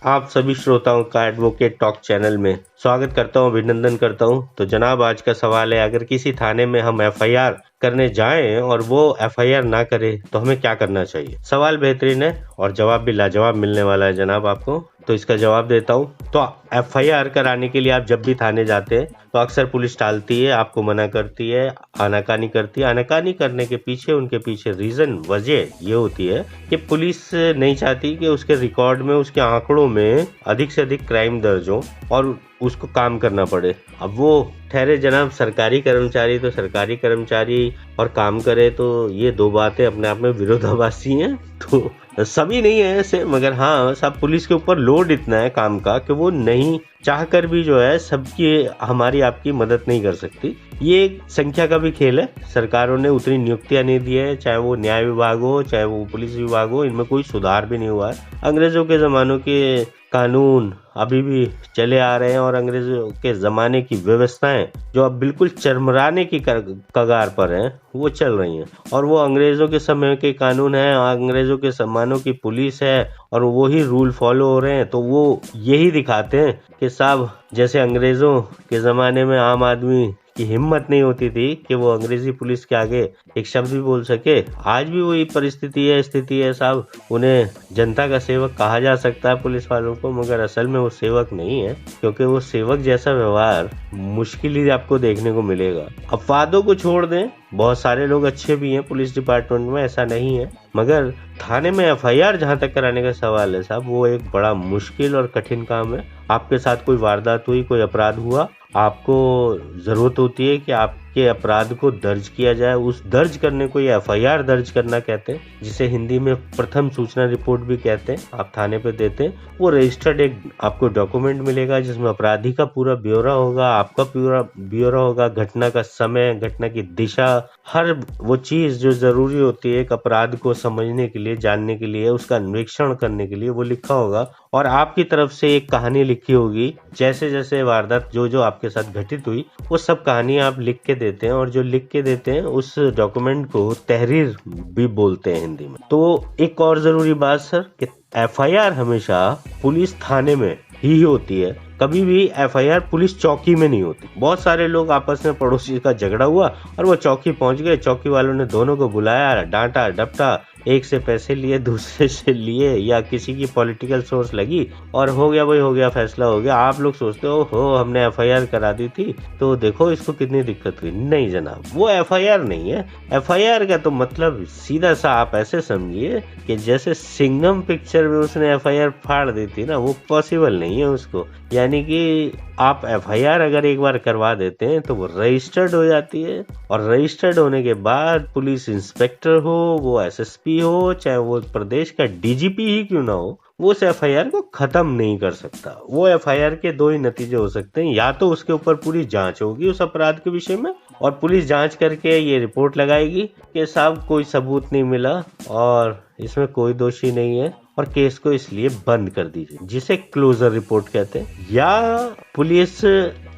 आप सभी श्रोताओं का एडवोकेट टॉक चैनल में स्वागत करता हूं, अभिनंदन करता हूं। तो जनाब, आज का सवाल है, अगर किसी थाने में हम एफआईआर करने जाएं और वो एफआईआर ना करे तो हमें क्या करना चाहिए। सवाल बेहतरीन है और जवाब भी लाजवाब मिलने वाला है जनाब आपको। तो इसका जवाब देता हूं। तो एफआईआर कराने के लिए आप जब भी थाने जाते हैं तो अक्सर पुलिस टालती है, आपको मना करती है, आनाकानी करती है। आनाकानी करने के पीछे उनके पीछे रीजन, वजह ये होती है कि पुलिस नहीं चाहती कि उसके रिकॉर्ड में, उसके आंकड़ों में अधिक से अधिक क्राइम दर्ज हो और उसको काम करना पड़े। अब वो ठहरे जनाब सरकारी कर्मचारी तो सरकारी कर्मचारी और काम करे, तो ये दो बातें अपने आप में विरोधाभासी हैं। तो सभी नहीं है ऐसे, मगर हाँ, सब पुलिस के ऊपर लोड इतना है काम का कि वो नहीं चाहकर भी जो है सबकी, हमारी आपकी मदद नहीं कर सकती। ये एक संख्या का भी खेल है। सरकारों ने उतनी नियुक्तियां नहीं दी है, चाहे वो न्याय विभाग हो चाहे वो पुलिस विभाग हो, इनमें कोई सुधार भी नहीं हुआ है। अंग्रेजों के जमानों के कानून अभी भी चले आ रहे हैं और अंग्रेजों के जमाने की व्यवस्थाएं जो अब बिल्कुल चरमराने की कगार पर हैं, वो चल रही हैं। और वो अंग्रेजों के समय के कानून हैं, अंग्रेजों के जमानों की पुलिस है और वही रूल फॉलो हो रहे हैं। तो वो यही दिखाते हैं कि साहब, जैसे अंग्रेजों के जमाने में आम आदमी की हिम्मत नहीं होती थी कि वो अंग्रेजी पुलिस के आगे एक शब्द भी बोल सके, आज भी वही परिस्थिति है, स्थिति है साहब। उन्हें जनता का सेवक कहा जा सकता है पुलिस वालों को, मगर असल में वो सेवक नहीं है, क्योंकि वो सेवक जैसा व्यवहार मुश्किल ही आपको देखने को मिलेगा। अपवादों को छोड़ दें, बहुत सारे लोग अच्छे भी हैं पुलिस डिपार्टमेंट में, ऐसा नहीं है, मगर थाने में एफआईआर जहां तक कराने का सवाल है साहब, वो एक बड़ा मुश्किल और कठिन काम है। आपके साथ कोई वारदात हुई, कोई अपराध हुआ, आपको जरूरत होती है कि आपके अपराध को दर्ज किया जाए। उस दर्ज करने को ये एफआईआर दर्ज करना कहते हैं, जिसे हिंदी में प्रथम सूचना रिपोर्ट भी कहते हैं। आप थाने पे देते हैं, वो रजिस्टर्ड एक आपको डॉक्यूमेंट मिलेगा जिसमें अपराधी का पूरा ब्यौरा होगा, आपका पूरा ब्यौरा होगा, घटना का समय, घटना की दिशा, हर वो चीज जो जरूरी होती है एक अपराध को समझने के लिए, जानने के लिए, उसका अन्वेषण करने के लिए, वो लिखा होगा। और आपकी तरफ से एक कहानी लिखी होगी, जैसे जैसे वारदात जो जो आपके साथ घटित हुई वो सब कहानी आप लिख के देते हैं। और जो लिख के देते हैं उस डॉक्यूमेंट को तहरीर भी बोलते हैं हिंदी में। तो एक और जरूरी बात सर, कि एफआईआर हमेशा पुलिस थाने में ही होती है, कभी भी एफआईआर पुलिस चौकी में नहीं होती। बहुत सारे लोग आपस में, पड़ोसी का झगड़ा हुआ और वो चौकी पहुंच गए, चौकी वालों ने दोनों को बुलाया, डांटा डपटा, एक से पैसे लिए, दूसरे से लिए, या किसी की पॉलिटिकल सोर्स लगी और हो गया भाई, हो गया, फैसला हो गया। आप लोग सोचते हो हमने एफआईआर करा दी थी तो देखो इसको कितनी दिक्कत हुई। नहीं जनाब, वो एफआईआर नहीं है। एफआईआर का तो मतलब सीधा सा आप ऐसे समझिए कि जैसे सिंघम पिक्चर में उसने एफआईआर फाड़ दी थी ना, वो पॉसिबल नहीं है उसको। यानी कि आप एफआईआर अगर एक बार करवा देते हैं तो वो रजिस्टर्ड हो जाती है, और रजिस्टर्ड होने के बाद पुलिस इंस्पेक्टर हो, वो एसएसपी हो, चाहे वो प्रदेश का डीजीपी ही क्यों ना हो, वो उस एफआईआर को खत्म नहीं कर सकता। वो एफआईआर के दो ही नतीजे हो सकते हैं, या तो उसके ऊपर पूरी जांच होगी उस अपराध के विषय में, और पुलिस जांच करके ये रिपोर्ट लगाएगी कि साहब कोई सबूत नहीं मिला और इसमें कोई दोषी नहीं है और केस को इसलिए बंद कर दीजिए, जिसे क्लोजर रिपोर्ट कहते हैं। या पुलिस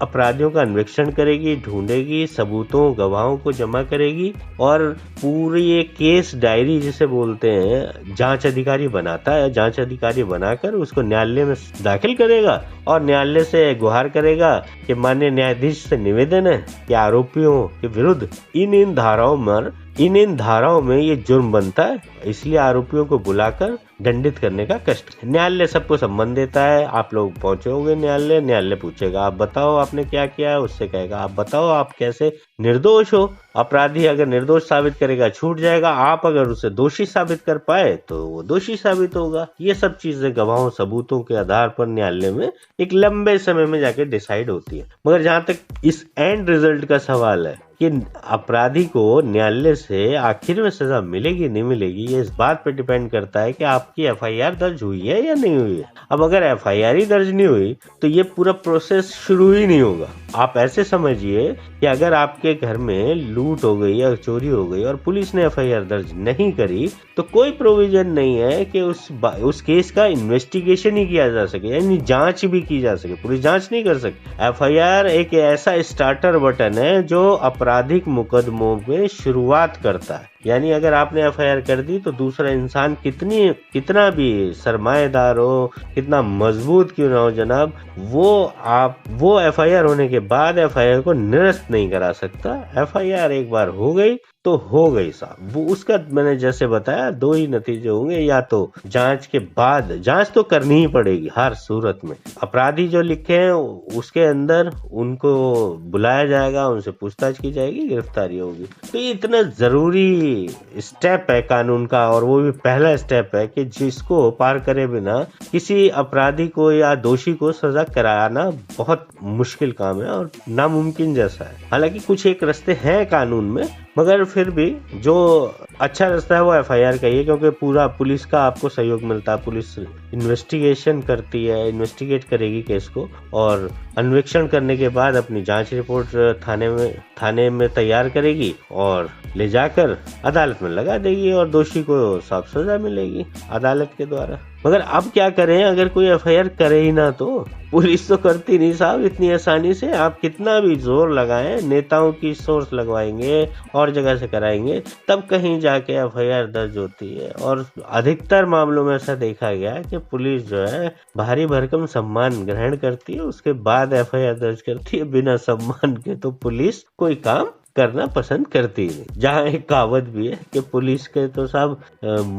अपराधियों का अन्वेषण करेगी, ढूंढेगी, सबूतों, गवाहों को जमा करेगी और पूरी एक केस डायरी जिसे बोलते हैं, जांच अधिकारी बनाता है, जांच अधिकारी बनाकर उसको न्यायालय में दाखिल करेगा और न्यायालय से गुहार करेगा कि माननीय न्यायाधीश से निवेदन है कि आरोपियों के विरुद्ध इन धाराओं में ये जुर्म बनता है, इसलिए आरोपियों को बुलाकर दंडित करने का कष्ट। न्यायालय सबको सम्मान देता है। आप लोग पहुंचे होंगे न्यायालय, न्यायालय पूछेगा आप बताओ आपने क्या किया, उससे कहेगा आप बताओ आप कैसे निर्दोष हो। अपराधी अगर निर्दोष साबित करेगा छूट जाएगा, आप अगर उसे दोषी साबित कर पाए तो वो दोषी साबित होगा। ये सब चीजें गवाहों, सबूतों के आधार पर न्यायालय में एक लंबे समय में जाके डिसाइड होती है। मगर जहां तक इस एंड रिजल्ट का सवाल है कि अपराधी को न्यायालय से आखिर में सजा मिलेगी नहीं मिलेगी, ये इस बात पे डिपेंड करता है कि आपकी एफआईआर दर्ज हुई है या नहीं हुई है। अब अगर एफआईआर ही दर्ज नहीं हुई तो ये पूरा प्रोसेस शुरू ही नहीं होगा। आप ऐसे समझिए कि अगर आपके घर में लूट हो गई या चोरी हो गई और पुलिस ने एफआईआर दर्ज नहीं करी तो कोई प्रोविजन नहीं है कि उस केस का इन्वेस्टिगेशन ही किया जा सके, यानी जांच भी की जा सके। पुलिस जांच नहीं कर सकती। एफआईआर एक ऐसा स्टार्टर बटन है जो आपराधिक मुकदमों में शुरुआत करता है। यानी अगर आपने एफआईआर कर दी तो दूसरा इंसान कितना भी सरमाएदार हो, कितना मजबूत क्यों ना हो जनाब, वो एफआईआर होने के बाद एफआईआर को निरस्त नहीं करा सकता। एफआईआर एक बार हो गई तो हो गई साहब। वो उसका मैंने जैसे बताया दो ही नतीजे होंगे, या तो जांच के बाद, जांच तो करनी ही पड़ेगी हर सूरत में, अपराधी जो लिखे हैं उसके अंदर उनको बुलाया जाएगा, उनसे पूछताछ की जाएगी, गिरफ्तारी होगी। तो ये इतना जरूरी स्टेप है कानून का, और वो भी पहला स्टेप है कि जिसको पार करे बिना किसी अपराधी को या दोषी को सजा कराना बहुत मुश्किल काम है और नामुमकिन जैसा है। हालांकि कुछ एक रास्ते हैं कानून में, मगर फिर भी जो अच्छा रास्ता है वो एफआईआर का ही है, क्योंकि पूरा पुलिस का आपको सहयोग मिलता है। पुलिस इन्वेस्टिगेशन करती है, इन्वेस्टिगेट करेगी केस को, और अन्वेषण करने के बाद अपनी जांच रिपोर्ट थाने में तैयार करेगी और ले जाकर अदालत में लगा देगी, और दोषी को साफ सजा मिलेगी अदालत के द्वारा। मगर अब क्या करें, अगर कोई एफआईआर करे ही ना तो पुलिस तो करती नहीं साहब इतनी आसानी से। आप कितना भी जोर लगाएं, नेताओं की सोर्स लगवाएंगे और जगह से कराएंगे, तब कहीं जाके एफआईआर दर्ज होती है। और अधिकतर मामलों में ऐसा देखा गया है कि पुलिस जो है भारी भरकम सम्मान ग्रहण करती है, उसके बाद एफआईआर दर्ज करती है। बिना सम्मान के तो पुलिस कोई काम करना पसंद करती है। जहाँ एक कहावत भी है कि पुलिस के तो साहब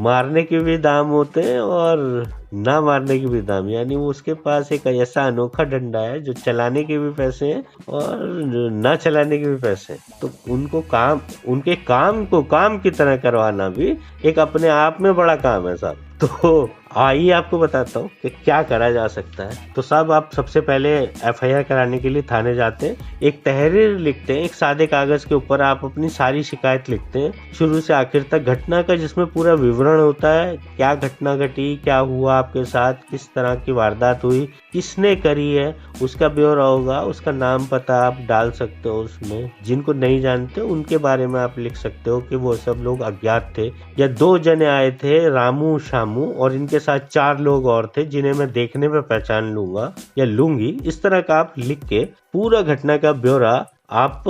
मारने के भी दाम होते हैं और ना मारने के भी दाम, यानी वो उसके पास एक ऐसा अनोखा डंडा है जो चलाने के भी पैसे हैं और ना चलाने के भी पैसे हैं। तो उनके काम को काम की तरह करवाना भी एक अपने आप में बड़ा काम है साहब। तो आइए आपको बताता हूँ कि क्या करा जा सकता है। तो साहब आप सबसे पहले एफआईआर कराने के लिए थाने जाते हैं, एक तहरीर लिखते हैं, एक सादे कागज के ऊपर आप अपनी सारी शिकायत लिखते हैं शुरू से आखिर तक घटना का, जिसमें पूरा विवरण होता है, क्या घटना घटी, क्या हुआ आपके साथ, किस तरह की वारदात हुई, किसने करी है, उसका ब्यौरा होगा, उसका नाम पता आप डाल सकते हो उसमें। जिनको नहीं जानते उनके बारे में आप लिख सकते हो कि वो सब लोग अज्ञात थे, या 2 जने आए थे, रामू शामू, और इनके साथ 4 लोग और थे जिन्हें मैं देखने में पहचान लूंगा या लूंगी। इस तरह का आप लिख के पूरा घटना का ब्यौरा आप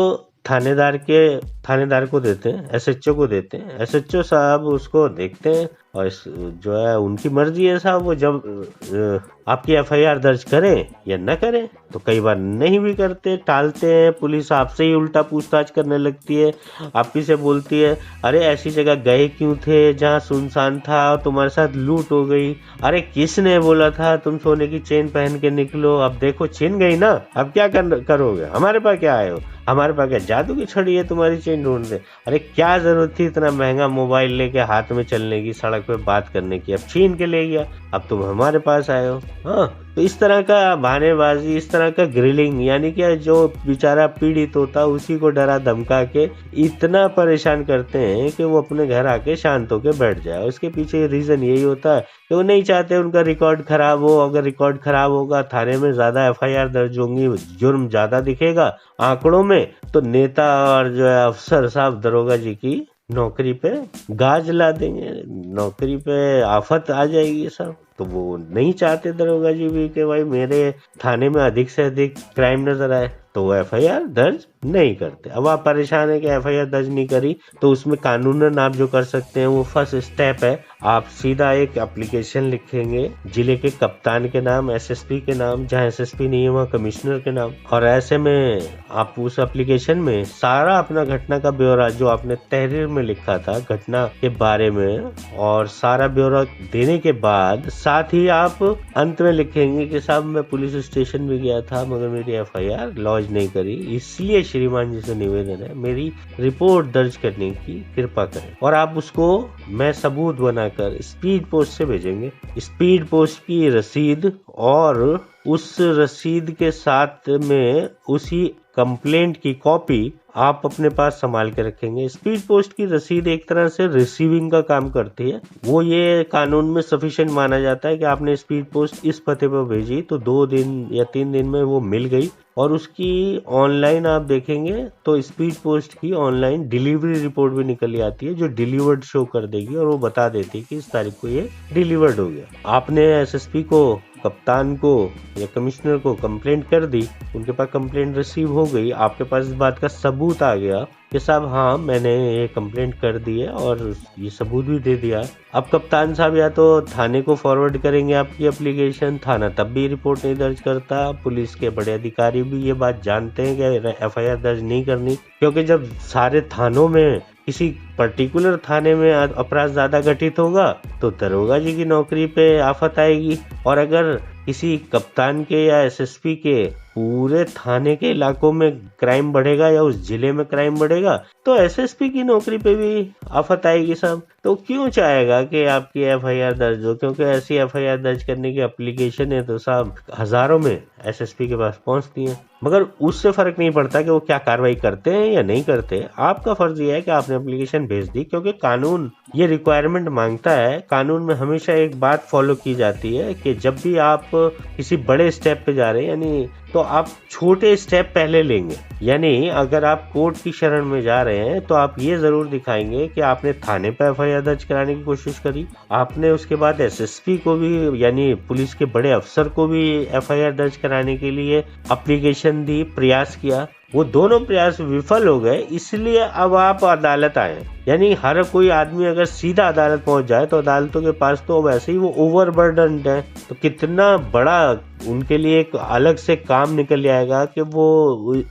थानेदार को देते हैं, एसएचओ को देते हैं। एसएचओ साहब उसको देखते हैं और जो है उनकी मर्जी है साहब, वो जब आपकी एफआईआर दर्ज करें या न करें। तो कई बार नहीं भी करते, टालते हैं, पुलिस आपसे ही उल्टा पूछताछ करने लगती है, आप ही से बोलती है अरे ऐसी जगह गए क्यों थे जहाँ सुनसान था, तुम्हारे साथ लूट हो गई, अरे किसने बोला था तुम सोने की चेन पहन के निकलो, अब देखो छिन गई ना, अब क्या करोगे, हमारे पास क्या आए हो, हमारे पास क्या जादू की छड़ी है तुम्हारी चेन ढूंढते। अरे क्या जरूरत थी इतना महंगा मोबाइल लेके हाथ में चलने की, सड़क पे बात करने की, अब छीन के ले गया, अब तुम हमारे पास आए हो। हाँ, तो इस तरह का बहानेबाजी, इस तरह का ग्रिलिंग, यानी कि जो बेचारा पीड़ित होता उसी को डरा धमका के इतना परेशान करते हैं कि वो अपने घर आके शांत होके बैठ जाए। उसके पीछे रीजन यही होता है कि वो नहीं चाहते उनका रिकॉर्ड खराब हो। अगर रिकॉर्ड खराब होगा, थाने में ज्यादा एफआईआर दर्ज होंगी, जुर्म ज्यादा दिखेगा आंकड़ों में, तो नेता और जो है अफसर साहब दरोगा जी की नौकरी पे गाज ला देंगे, नौकरी पे आफत आ जाएगी सब। तो वो नहीं चाहते दरोगा जी भी कि भाई मेरे थाने में अधिक से अधिक क्राइम नजर आए, तो वो एफआईआर दर्ज नहीं करते। अब आप परेशान है कि एफआईआर दर्ज नहीं करी, तो उसमें कानूनन आप जो कर सकते हैं वो फर्स्ट स्टेप है, आप सीधा एक एप्लीकेशन लिखेंगे जिले के कप्तान के नाम, एसएसपी के नाम, जहाँ एसएसपी नहीं है वहाँ कमिश्नर के नाम, और ऐसे में आप उस एप्लीकेशन में सारा अपना घटना का ब्यौरा जो आपने तहरीर में लिखा था घटना के बारे में, और सारा ब्यौरा देने के बाद साथ ही आप अंत में लिखेंगे कि साहब मैं पुलिस स्टेशन भी गया था मगर मेरी एफआईआर लॉन्च नहीं करी, इसलिए श्रीमान जी से निवेदन है मेरी रिपोर्ट दर्ज करने की कृपा करें। और आप उसको मैं सबूत बनाकर स्पीड पोस्ट से भेजेंगे। स्पीड पोस्ट की रसीद और उस रसीद के साथ में उसी कंप्लेंट की कॉपी आप अपने पास संभाल के रखेंगे। स्पीड पोस्ट की रसीद एक तरह से रिसीविंग का काम करती है, वो ये कानून में सफिशिएंट माना जाता है कि आपने स्पीड पोस्ट इस पते पर भेजी तो 2 दिन या 3 दिन में वो मिल गई, और उसकी ऑनलाइन आप देखेंगे तो स्पीड पोस्ट की ऑनलाइन डिलीवरी रिपोर्ट भी निकल आती है जो डिलीवर्ड शो कर देगी, और वो बता देती है कि इस तारीख को ये डिलीवर्ड हो गया। आपने एसएसपी को कप्तान को या कमिश्नर को कंप्लेंट कर दी, उनके पास कंप्लेंट रिसीव हो गई, आपके पास इस बात का सबूत आ गया कि साहब हाँ मैंने ये कंप्लेंट कर दी है और ये सबूत भी दे दिया। अब कप्तान साहब या तो थाने को फॉरवर्ड करेंगे आपकी एप्लीकेशन, थाना तब भी रिपोर्ट नहीं दर्ज करता। पुलिस के बड़े अधिकारी भी ये बात जानते हैं कि एफआईआर दर्ज नहीं करनी, क्योंकि जब सारे थानों में किसी पर्टिकुलर थाने में अपराध ज्यादा घटित होगा तो दरोगा जी की नौकरी पे आफत आएगी। और अगर किसी कप्तान के या एसएसपी के पूरे थाने के इलाकों में क्राइम बढ़ेगा या उस जिले में क्राइम बढ़ेगा तो एसएसपी की नौकरी पे भी आफत आएगी साहब। तो क्यों चाहेगा कि आपकी एफआईआर दर्ज हो, क्योंकि ऐसी एफआईआर दर्ज करने की एप्लीकेशन है तो साहब हजारों में एसएसपी के पास पहुंचती है, मगर उससे फर्क नहीं पड़ता कि वो क्या कार्रवाई करते हैं या नहीं करते। आपका फर्ज ये है कि आपने एप्लीकेशन भेज दी, क्योंकि कानून ये रिक्वायरमेंट मांगता है। कानून में हमेशा एक बात फॉलो की जाती है कि जब भी आप किसी बड़े स्टेप पे जा रहे हैं यानी तो आप छोटे स्टेप पहले लेंगे। यानी अगर आप कोर्ट की शरण में जा रहे हैं तो आप ये जरूर दिखाएंगे कि आपने थाने पर एफआईआर दर्ज कराने की कोशिश करी, आपने उसके बाद एसएसपी को भी यानी पुलिस के बड़े अफसर को भी एफआईआर दर्ज कराने के लिए एप्लीकेशन दी, प्रयास किया, वो दोनों प्रयास विफल हो गए, इसलिए अब आप अदालत आए। यानी हर कोई आदमी अगर सीधा अदालत पहुंच जाए तो अदालतों के पास तो वैसे ही वो ओवरबर्डन्ड है, तो कितना बड़ा उनके लिए एक अलग से काम निकल जाएगा कि वो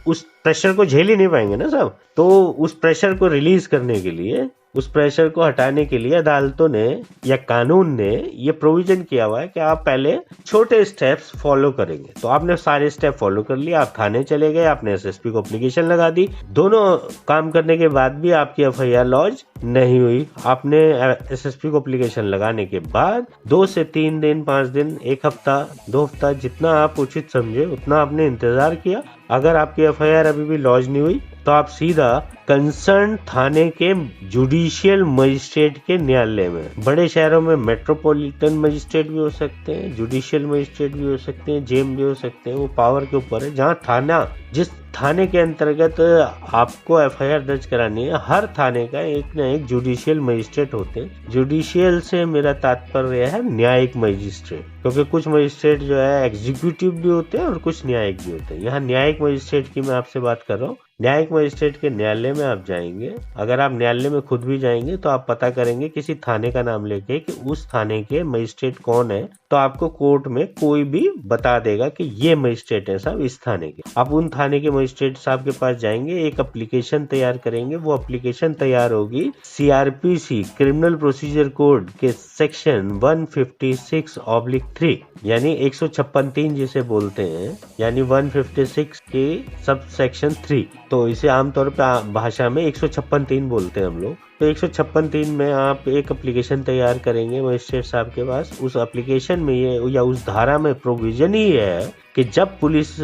उस प्रेशर को झेल ही नहीं पाएंगे ना साहब। तो उस प्रेशर को रिलीज करने के लिए, उस प्रेशर को हटाने के लिए अदालतों ने या कानून ने ये प्रोविजन किया हुआ है कि आप पहले छोटे स्टेप्स फॉलो करेंगे। तो आपने सारे स्टेप फॉलो कर लिए, आप थाने चले गए, आपने एसएसपी को एप्लीकेशन लगा दी, दोनों काम करने के बाद भी आपकी एफआईआर लॉन्च नहीं हुई। आपने एसएसपी को एप्लीकेशन लगाने के बाद 2 से 3 दिन, 5 दिन, 1 हफ्ता, 2 हफ्ता, जितना आप उचित समझे उतना आपने इंतजार किया। अगर आपकी एफआईआर अभी भी लॉन्च नहीं हुई तो आप सीधा कंसर्न थाने के जुडिशियल मजिस्ट्रेट के न्यायालय में, बड़े शहरों में मेट्रोपॉलिटन मजिस्ट्रेट भी हो सकते हैं, जुडिशियल मजिस्ट्रेट भी हो सकते हैं, जेम भी हो सकते हैं, वो पावर के ऊपर है। जहाँ थाना, जिस थाने के अंतर्गत आपको एफआईआर दर्ज करानी है, हर थाने का एक न एक जुडिशियल मजिस्ट्रेट होते हैं। जुडिशियल से मेरा तात्पर्य है न्यायिक मजिस्ट्रेट, क्योंकि कुछ मजिस्ट्रेट जो है एग्जीक्यूटिव भी होते हैं और कुछ न्यायिक भी होते हैं। यहाँ न्यायिक मजिस्ट्रेट की मैं आपसे बात कर रहा हूँ। न्यायिक मजिस्ट्रेट के न्यायालय में आप जाएंगे, अगर आप न्यायालय में खुद भी जाएंगे तो आप पता करेंगे किसी थाने का नाम लेके कि उस थाने के मजिस्ट्रेट कौन है, तो आपको कोर्ट में कोई भी बता देगा कि ये मजिस्ट्रेट है साहब इस थाने के। आप उन थाने के मजिस्ट्रेट साहब के पास जाएंगे, एक एप्लीकेशन तैयार करेंगे, वो एप्लीकेशन तैयार होगी सीआरपीसी क्रिमिनल प्रोसीजर कोड के सेक्शन 156/3 यानी 156(3) जिसे बोलते हैं, यानी 156 के सब सेक्शन 3, तो इसे आमतौर पर भाषा में 156(3) बोलते हैं हम लोग। तो 156(3) में आप एक एप्लीकेशन तैयार करेंगे मजिस्ट्रेट साहब के पास। उस एप्लीकेशन में ये या उस धारा में प्रोविजन ही है कि जब पुलिस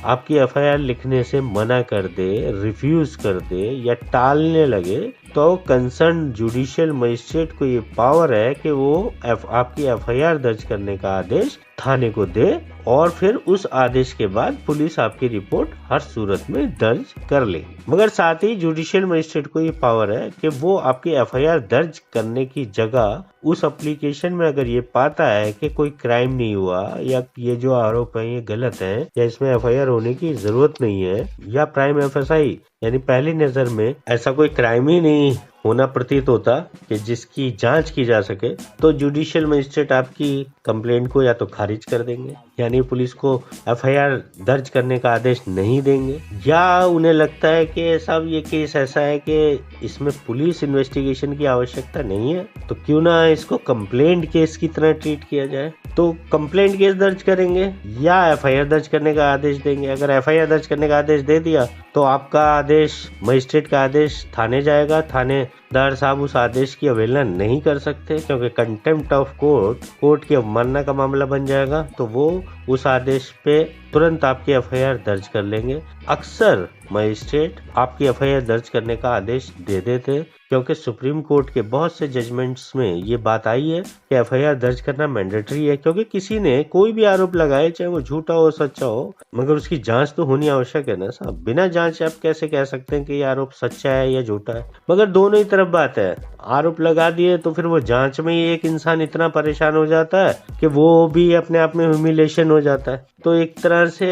आपकी एफआईआर लिखने से मना कर दे, रिफ्यूज कर दे या टालने लगे, तो कंसर्न जुडिशियल मजिस्ट्रेट को ये पावर है कि वो आपकी एफआईआर दर्ज करने का आदेश थाने को दे, और फिर उस आदेश के बाद पुलिस आपकी रिपोर्ट हर सूरत में दर्ज कर ले। मगर साथ ही जुडिशियल मजिस्ट्रेट को ये पावर है कि वो आपकी एफआईआर दर्ज करने की जगह उस एप्लीकेशन में अगर ये पाता है कि कोई क्राइम नहीं हुआ या ये जो आरोप है ये गलत है या इसमें एफआईआर होने की जरूरत नहीं है, या प्राइम एफएसआई यानी पहली नजर में ऐसा कोई क्राइम ही नहीं होना प्रतीत होता कि जिसकी जांच की जा सके, तो जुडिशियल मजिस्ट्रेट आपकी कंप्लेंट को या तो खारिज कर देंगे, यानी पुलिस को एफआईआर दर्ज करने का आदेश नहीं देंगे, या उन्हें लगता है कि साहब ये केस ऐसा है कि इसमें पुलिस इन्वेस्टिगेशन की आवश्यकता नहीं है, तो क्यों ना इसको कंप्लेंट केस की तरह ट्रीट किया जाए, तो कंप्लेंट केस दर्ज करेंगे या एफआईआर दर्ज करने का आदेश देंगे। अगर एफआईआर दर्ज करने का आदेश दे दिया तो आपका आदेश, मजिस्ट्रेट का आदेश थाने जाएगा, थानेदार साहब उस आदेश की अवहेलना नहीं कर सकते क्योंकि कंटेम्प्ट ऑफ कोर्ट की अवमानना का मामला बन जाएगा, तो वो उस आदेश पे तुरंत आपकी एफआईआर दर्ज कर लेंगे। अक्सर मजिस्ट्रेट आपकी एफआईआर दर्ज करने का आदेश दे देते, क्योंकि सुप्रीम कोर्ट के बहुत से जजमेंट्स में ये बात आई है कि एफआईआर दर्ज करना मैंडेटरी है, क्योंकि किसी ने कोई भी आरोप लगाए, चाहे वो झूठा हो सच्चा हो, मगर उसकी जांच तो होनी आवश्यक है ना साहब। बिना जांच आप कैसे कह सकते हैं कि ये आरोप सच्चा है या झूठा है। मगर दोनों ही तरफ तरफ बात है, आरोप लगा दिए तो फिर वो जांच में ही एक इंसान इतना परेशान हो जाता है कि वो भी अपने आप में ह्यूमिलेशन हो जाता है। तो एक तरह से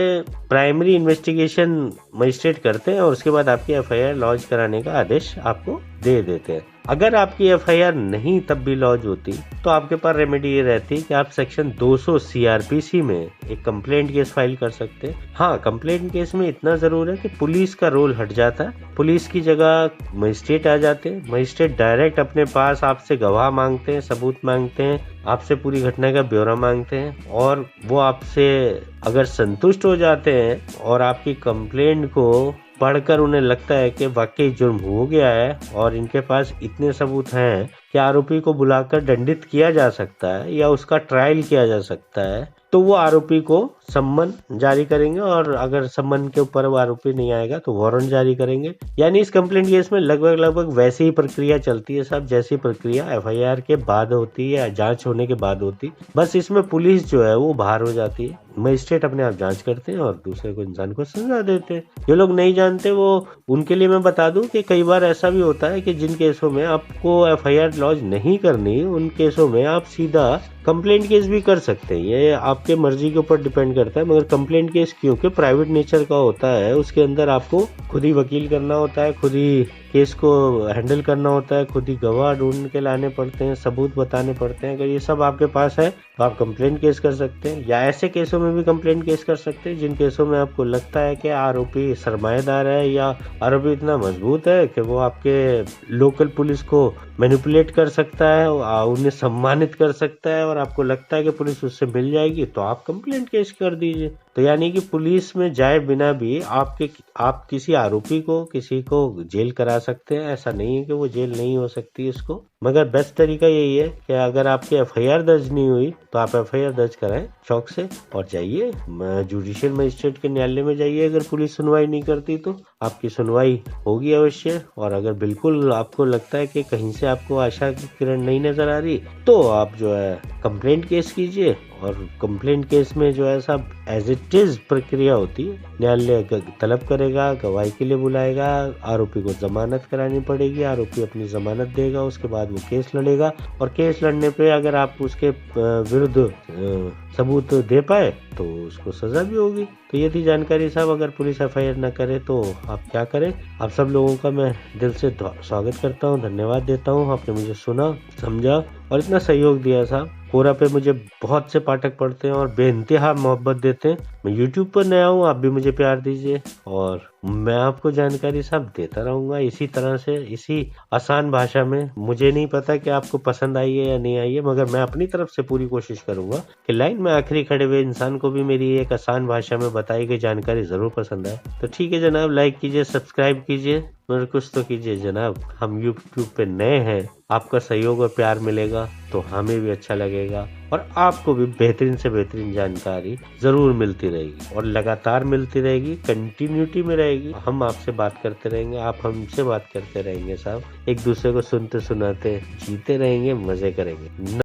प्राइमरी इन्वेस्टिगेशन मजिस्ट्रेट करते हैं और उसके बाद आपकी एफआईआर लॉन्च कराने का आदेश आपको दे देते हैं। अगर आपकी एफआईआर नहीं तब भी लॉन्च होती तो आपके पास रेमेडी ये रहती कि आप सेक्शन 200 सीआरपीसी में एक कंप्लेंट केस फाइल कर सकते हैं। हाँ, कंप्लेंट केस में इतना जरूर है कि पुलिस का रोल हट जाता है, पुलिस की जगह मजिस्ट्रेट आ जाते हैं। मजिस्ट्रेट डायरेक्ट अपने पास आपसे गवाह मांगते हैं, सबूत मांगते हैं, आपसे पूरी घटना का ब्यौरा मांगते हैं और वो आपसे अगर संतुष्ट हो जाते हैं और आपकी कंप्लेंट को पढ़कर उन्हें लगता है कि वाकई जुर्म हो गया है और इनके पास इतने सबूत हैं कि आरोपी को बुलाकर दंडित किया जा सकता है या उसका ट्रायल किया जा सकता है, तो वो आरोपी को सम्मन जारी करेंगे और अगर सम्मन के ऊपर वो आरोपी नहीं आएगा तो वारंट जारी करेंगे। यानी इस कंप्लेंट केस में लगभग वैसी ही प्रक्रिया चलती है साहब जैसी प्रक्रिया एफआईआर के बाद होती है या जांच होने के बाद होती, बस इसमें पुलिस जो है वो बाहर हो जाती है, मजिस्ट्रेट अपने आप जांच करते हैं और दूसरे को इंसान को सजा देते हैं। जो लोग नहीं जानते वो उनके लिए मैं बता दूं कि कई बार ऐसा भी होता है कि जिन केसों में आपको एफआईआर लॉन्च नहीं करनी, उन केसों में आप सीधा कंप्लेंट केस भी कर सकते हैं। ये आपके मर्जी के ऊपर डिपेंड करता है, मगर कंप्लेंट केस क्योंकि प्राइवेट नेचर का होता है उसके अंदर आपको खुद ही वकील करना होता है, खुद ही केस को हैंडल करना होता है, खुद ही गवाह ढूंढ के लाने पड़ते हैं, सबूत बताने पड़ते हैं। अगर ये सब आपके पास है तो आप कंप्लेंट केस कर सकते हैं या ऐसे केसों में भी कंप्लेंट केस कर सकते हैं जिन केसों में आपको लगता है कि आरोपी सरमाएदार है या आरोपी इतना मजबूत है कि वो आपके लोकल पुलिस को मैनिपुलेट कर सकता है, उन्हें सम्मानित कर सकता है और आपको लगता है कि पुलिस उससे मिल जाएगी तो आप कंप्लेंट केस कर दीजिए। तो यानी कि पुलिस में जाए बिना भी आप किसी आरोपी को, किसी को जेल करा सकते हैं। ऐसा नहीं है कि वो जेल नहीं हो सकती इसको, मगर बेस्ट तरीका यही है कि अगर आपकी एफआईआर दर्ज नहीं हुई तो आप एफआईआर दर्ज कराएं शौक से और जाइए जुडिशियल मजिस्ट्रेट के न्यायालय में जाइए। अगर पुलिस सुनवाई नहीं करती तो आपकी सुनवाई होगी अवश्य, और अगर बिल्कुल आपको लगता है कि कहीं से आपको आशा की किरण नहीं नजर आ रही तो आप जो है कंप्लेंट केस कीजिए। और कंप्लेंट केस में जो है सब एज इट इज प्रक्रिया होती है, न्यायालय तलब करेगा, गवाही के लिए बुलाएगा, आरोपी को जमानत करानी पड़ेगी, आरोपी अपनी जमानत देगा, उसके बाद वो केस लड़ेगा और केस लड़ने पे अगर आप उसके विरुद्ध सबूत दे पाए तो उसको सजा भी होगी। तो ये थी जानकारी साहब। अगर पुलिस एफआईआर न करे तो आप क्या करें। आप सब लोगों का मैं दिल से स्वागत करता हूँ, धन्यवाद देता हूँ, आपने मुझे सुना, समझा और इतना सहयोग दिया साहब। कोरा पे मुझे बहुत से पाठक पढ़ते हैं और बेइंतहा मोहब्बत देते हैं। मैं यूट्यूब पर नया हूँ, आप भी मुझे प्यार दीजिए और मैं आपको जानकारी सब देता रहूंगा इसी तरह से, इसी आसान भाषा में। मुझे नहीं पता कि आपको पसंद आई है या नहीं आई है, मगर मैं अपनी तरफ से पूरी कोशिश करूंगा कि लाइन में आखिरी खड़े हुए इंसान को भी मेरी एक आसान भाषा में बताई गई जानकारी जरूर पसंद आए। तो ठीक है जनाब, लाइक कीजिए, सब्सक्राइब कीजिए, मगर कुछ तो कीजिए जनाब। हम यूट्यूब पे नए हैं, आपका सहयोग और प्यार मिलेगा तो हमें भी अच्छा लगेगा और आपको भी बेहतरीन से बेहतरीन जानकारी जरूर मिलती रहेगी और लगातार मिलती रहेगी, कंटिन्यूटी में रहेगी। हम आपसे बात करते रहेंगे, आप हमसे बात करते रहेंगे साहब, एक दूसरे को सुनते सुनाते जीते रहेंगे, मजे करेंगे।